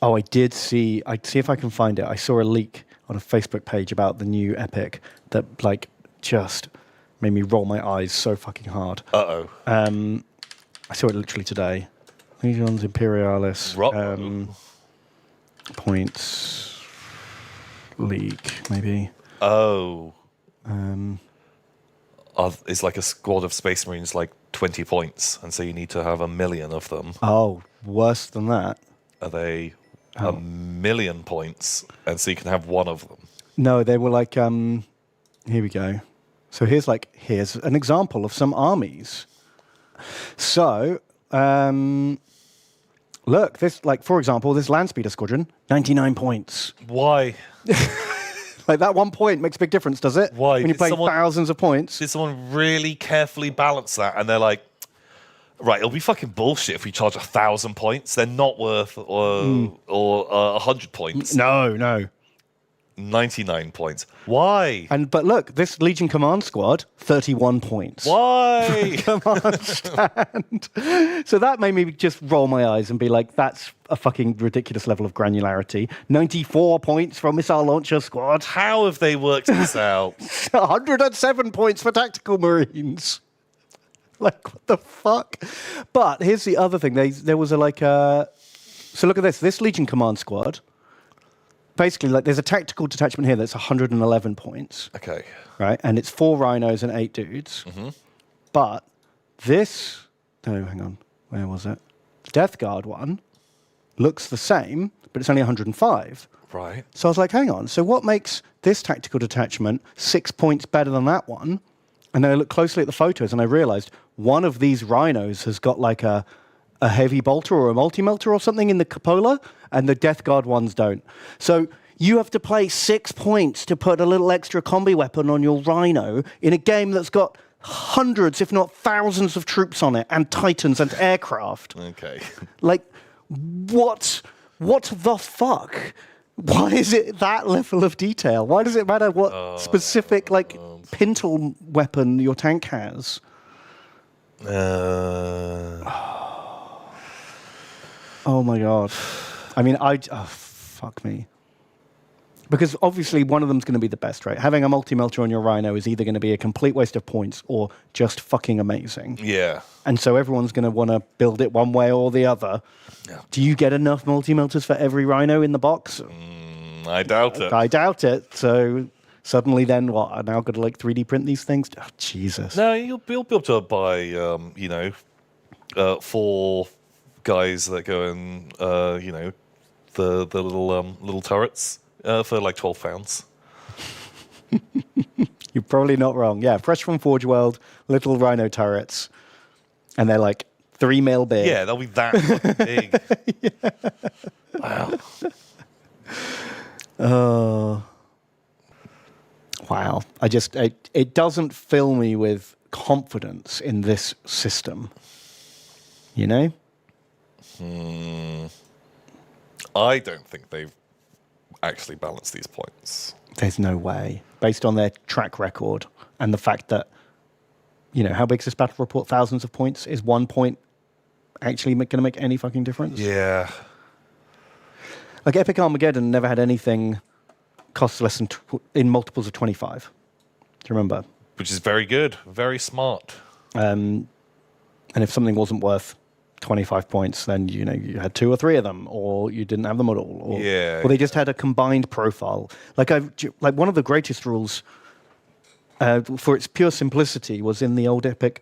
Oh, I did see. I'd see if I can find it. I saw a leak on a Facebook page about the new epic that like just made me roll my eyes so fucking hard. Uh-oh. I saw it literally today. Legions Imperialis points leak maybe. Oh. It's like a squad of Space Marines, like 20 points, and so you need to have 1 million of them. Oh, worse than that. Are they 1 million points, and so you can have one of them? No, they were like, here we go. So here's an example of some armies. So, look, this, like, for example, this Landspeeder Squadron, 99 points. Why? Like, that 1 point makes a big difference, does it? Why? When you play thousands of points. Did someone really carefully balance that? And they're like, right, it'll be fucking bullshit if we charge 1,000 points. They're not worth or 100 points. No. 99 points. Why? But look, this Legion Command Squad, 31 points. Why? Command stand. So that made me just roll my eyes and be like, that's a fucking ridiculous level of granularity. 94 points from Missile Launcher Squad. How have they worked this out? 107 points for Tactical Marines. Like, what the fuck? But here's the other thing. There was so look at this. This Legion Command Squad, basically, like, there's a tactical detachment here that's 111 points. Okay. Right? And it's 4 rhinos and 8 dudes. Mm-hmm. But this... No, hang on. Where was it? Death Guard one looks the same, but it's only 105. Right. So I was like, hang on. So what makes this tactical detachment 6 points better than that one? And then I looked closely at the photos and I realized one of these rhinos has got like a heavy bolter or a multi-melter or something in the cupola, and the Death Guard ones don't. So you have to play 6 points to put a little extra combi weapon on your rhino in a game that's got hundreds, if not thousands of troops on it, and titans and aircraft. Okay. Like, what the fuck? Why is it that level of detail? Why does it matter what specific, like, pintle weapon your tank has? Oh my god. I mean, fuck me. Because obviously one of them's going to be the best, right? Having a multi-melter on your rhino is either going to be a complete waste of points or just fucking amazing. Yeah. And so everyone's going to want to build it one way or the other. Yeah. Do you get enough multi-melters for every rhino in the box? I doubt it. I doubt it. So suddenly then what? I'm now got to like 3D print these things? Oh, Jesus. No, you'll be able to buy, 4 guys that go in, the little turrets for like £12. You're probably not wrong. Yeah, fresh from Forge World, little rhino turrets. And they're like 3 mil big. Yeah, they'll be that fucking big. Yeah. Wow. Oh. Wow. It doesn't fill me with confidence in this system. You know? I don't think they've actually balanced these points. There's no way. Based on their track record and the fact that, how big is this battle report? Thousands of points. Is 1 point actually going to make any fucking difference? Yeah. Like Epic Armageddon never had anything cost less than in multiples of 25. Do you remember? Which is very good. Very smart. And if something wasn't worth 25 points, then you had 2 or 3 of them, or you didn't have them at all, or they just had a combined profile. Like one of the greatest rules for its pure simplicity was in the old Epic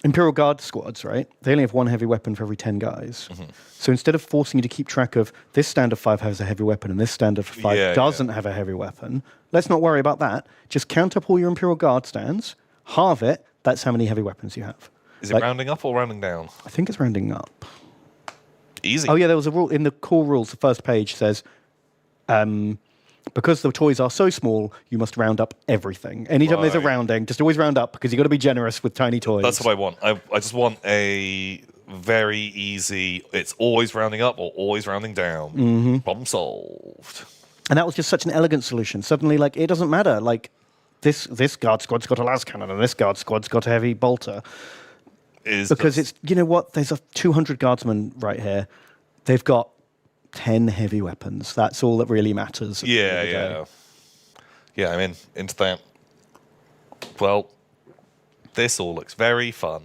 Imperial Guard squads, right? They only have 1 heavy weapon for every 10 guys. Mm-hmm. So instead of forcing you to keep track of this stand of 5 has a heavy weapon and this stand of 5 doesn't have a heavy weapon, let's not worry about that. Just count up all your Imperial Guard stands, halve it, that's how many heavy weapons you have. Is it rounding up or rounding down? I think it's rounding up. Easy. Oh, yeah, there was a rule in the core rules. The first page says, because the toys are so small, you must round up everything. Anytime there's a rounding, just always round up because you've got to be generous with tiny toys. That's what I want. I just want a very easy, it's always rounding up or always rounding down. Mm-hmm. Problem solved. And that was just such an elegant solution. Suddenly, like, it doesn't matter. Like, this guard squad's got a las cannon and this guard squad's got a heavy bolter. Because it's, you know what, there's a 200 guardsmen right here. They've got 10 heavy weapons. That's all that really matters. Yeah. I'm into that. Well, this all looks very fun.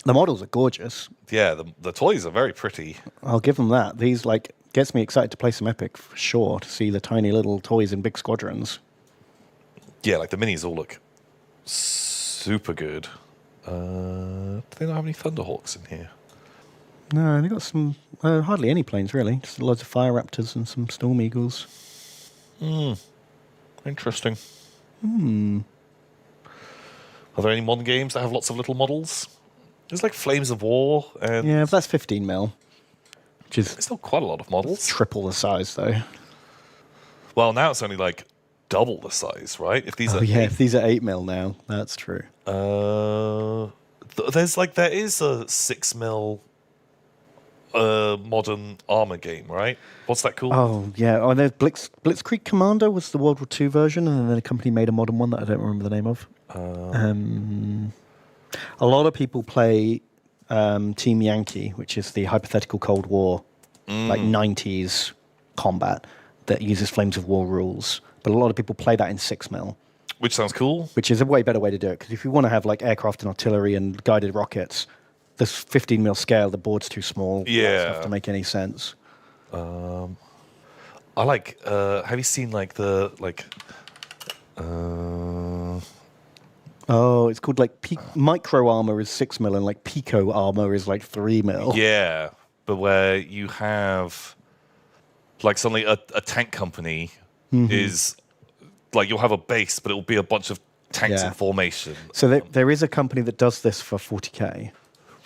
The models are gorgeous. Yeah, the toys are very pretty. I'll give them that. These gets me excited to play some Epic for sure, to see the tiny little toys in big squadrons. Yeah, like the minis all look super good. Do they not have any Thunderhawks in here? No, they got some hardly any planes really. Just loads of Fire Raptors and some Storm Eagles. Interesting. Are there any modern games that have lots of little models? There's like Flames of War. And yeah, but that's 15 mil. Which is it's still quite a lot of models. Triple the size, though. Well, now it's only like double the size, right? If these if these are 8 mil now, that's true. There is a 6 mil modern armor game, right? What's that called? Oh yeah, there's Blitzkrieg Commander was the World War II version, and then a company made a modern one that I don't remember the name of. A lot of people play Team Yankee, which is the hypothetical Cold War, like 90s combat that uses Flames of War rules. But a lot of people play that in 6 mil. Which sounds cool. Which is a way better way to do it, because if you want to have like aircraft and artillery and guided rockets, this 15 mil scale, the board's too small. Yeah. Stuff to make any sense. I like. Have you seen like the like? Oh, it's called like micro armor is 6 mil and like pico armor is like 3 mil. Yeah, but where you have like suddenly a tank company is like you'll have a base, but it will be a bunch of tanks in formation. So there is a company that does this for 40k.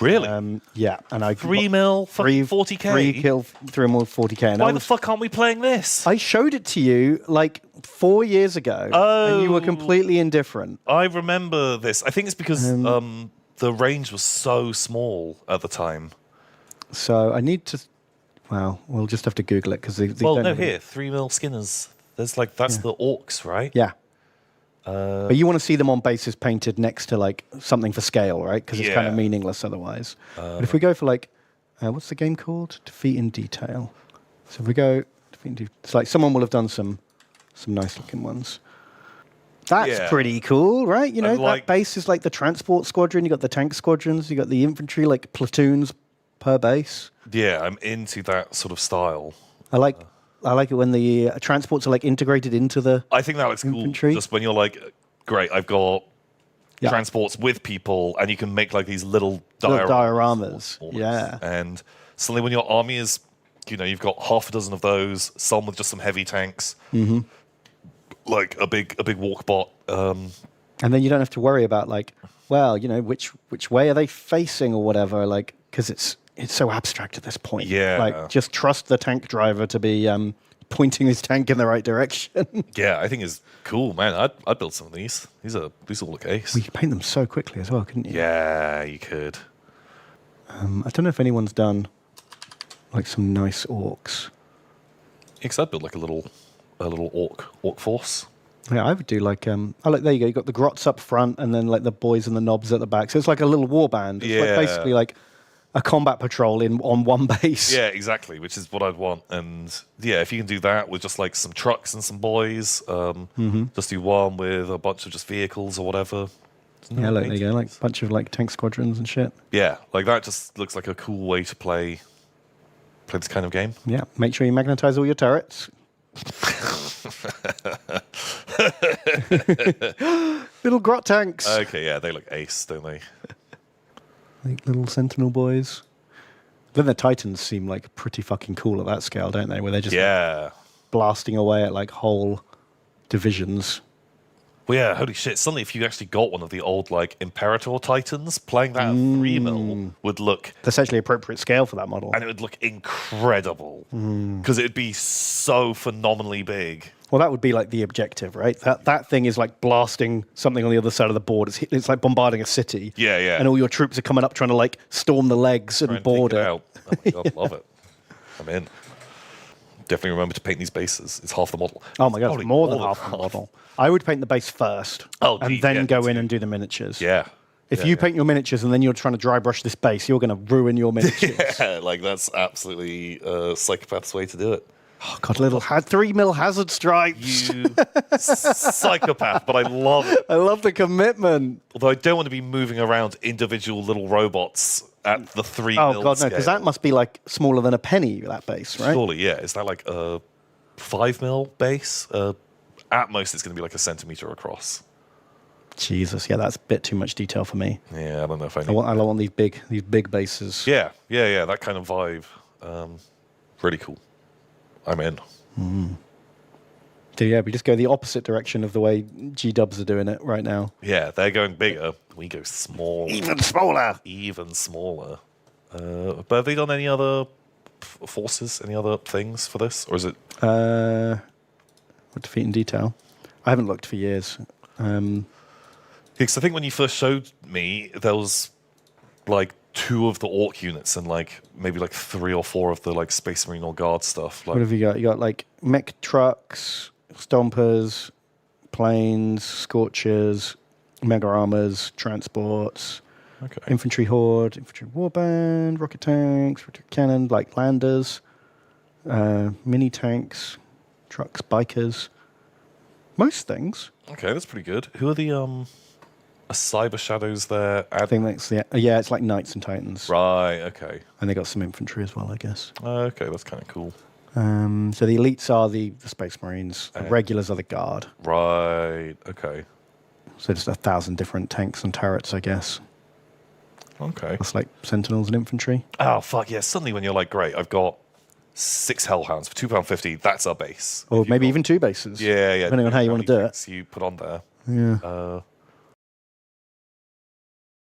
Really? Yeah, and I 3 mil for 40k. 3 mil 40k. And why the fuck aren't we playing this? I showed it to you like 4 years ago, and you were completely indifferent. I remember this. I think it's because the range was so small at the time. So I need to. Well, we'll just have to Google it because they well, don't no, here 3 mil Skinners. There's like that's the orcs, right? Yeah. But you want to see them on bases painted next to like something for scale, right? Because it's kind of meaningless otherwise. But if we go for like, what's the game called? Defeat in Detail. So if we go, it's like someone will have done some nice looking ones. That's pretty cool, right? You know, that base is like the transport squadron. You got the tank squadrons. You got the infantry, like platoons per base. Yeah, I'm into that sort of style. I like it when the transports are like integrated into the. I think that looks infantry. Cool. Just when you're like, great, I've got transports with people, and you can make like these little dioramas. Yeah. And suddenly, when your army is, you know, you've got half a dozen of those, some with just some heavy tanks, like a big walk bot. And then you don't have to worry about like, well, you know, which way are they facing or whatever, like because it's so abstract at this point. Yeah. Like, just trust the tank driver to be pointing his tank in the right direction. Yeah, I think it's cool, man. I'd build some of these. These all look ace. Well, you could paint them so quickly as well, couldn't you? Yeah, you could. I don't know if anyone's done like some nice orcs. Yeah, because I'd build like a little orc force. Yeah, I would do like there you go. You got the grots up front, and then like the boys and the knobs at the back. So it's like a little war band. It's like basically like a combat patrol on one base. Yeah, exactly, which is what I'd want. And yeah, if you can do that with just like some trucks and some boys, just do one with a bunch of just vehicles or whatever. Yeah, look, there you go, like a bunch of like tank squadrons and shit. Yeah, like that just looks like a cool way to play this kind of game. Yeah, make sure you magnetize all your turrets. Little grot tanks. Okay, yeah, they look ace, don't they? Like little sentinel boys. Then the Titans seem like pretty fucking cool at that scale, don't they? Where they're just like, blasting away at like whole divisions. Well, yeah, holy shit. Suddenly, if you actually got one of the old like Imperator Titans, playing that at 3 mil would look... That's actually appropriate scale for that model. And it would look incredible. Because it would be so phenomenally big. Well, that would be like the objective, right? That thing is like blasting something on the other side of the board. It's like bombarding a city. Yeah, yeah. And all your troops are coming up trying to like storm the legs and board it. Oh my God, love it. I'm in. Definitely remember to paint these bases. It's half the model. Oh my God, it's more than half the model. I would paint the base first and then go in and do the miniatures. Yeah. If you paint your miniatures and then you're trying to dry brush this base, you're going to ruin your miniatures. Yeah, like that's absolutely a psychopath's way to do it. Oh, God, little 3 mil hazard stripes. You psychopath, but I love it. I love the commitment. Although I don't want to be moving around individual little robots at the 3 Oh, mil God, no, scale. because that must be like smaller than a penny, that base, right? Surely, yeah. Is that like a 5 mil base? At most, it's going to be like a centimeter across. Jesus, yeah, that's a bit too much detail for me. Yeah, I don't know if I need. I want these big bases. Yeah, that kind of vibe. Really cool. I'm in. So yeah, we just go the opposite direction of the way G-dubs are doing it right now. Yeah, they're going bigger. We go small. Even smaller. Even smaller. But have they done any other forces, any other things for this? Or is it... What defeat in detail? I haven't looked for years. Because I think when you first showed me, there was like 2 of the Orc units and like maybe like 3 or 4 of the like Space Marine or Guard stuff. Like, what have you got? You got like mech trucks, stompers, planes, scorchers, mega armors, transports, infantry horde, infantry warband, rocket tanks, rocket cannon, like landers, mini tanks, trucks, bikers. Most things. Okay, that's pretty good. Who are the Cyber Shadows there? I think that's it's like Knights and Titans. Right, okay. And they got some infantry as well, I guess. Okay, that's kind of cool. So the elites are the Space Marines. The regulars are the Guard. Right, okay. So just 1,000 different tanks and turrets, I guess. Okay. That's like Sentinels and infantry. Oh, fuck, yeah. Suddenly when you're like, great, I've got 6 Hellhounds for £2.50, that's our base. Or maybe even 2 bases. Yeah. Depending on how you want to do it. You put on there. Yeah.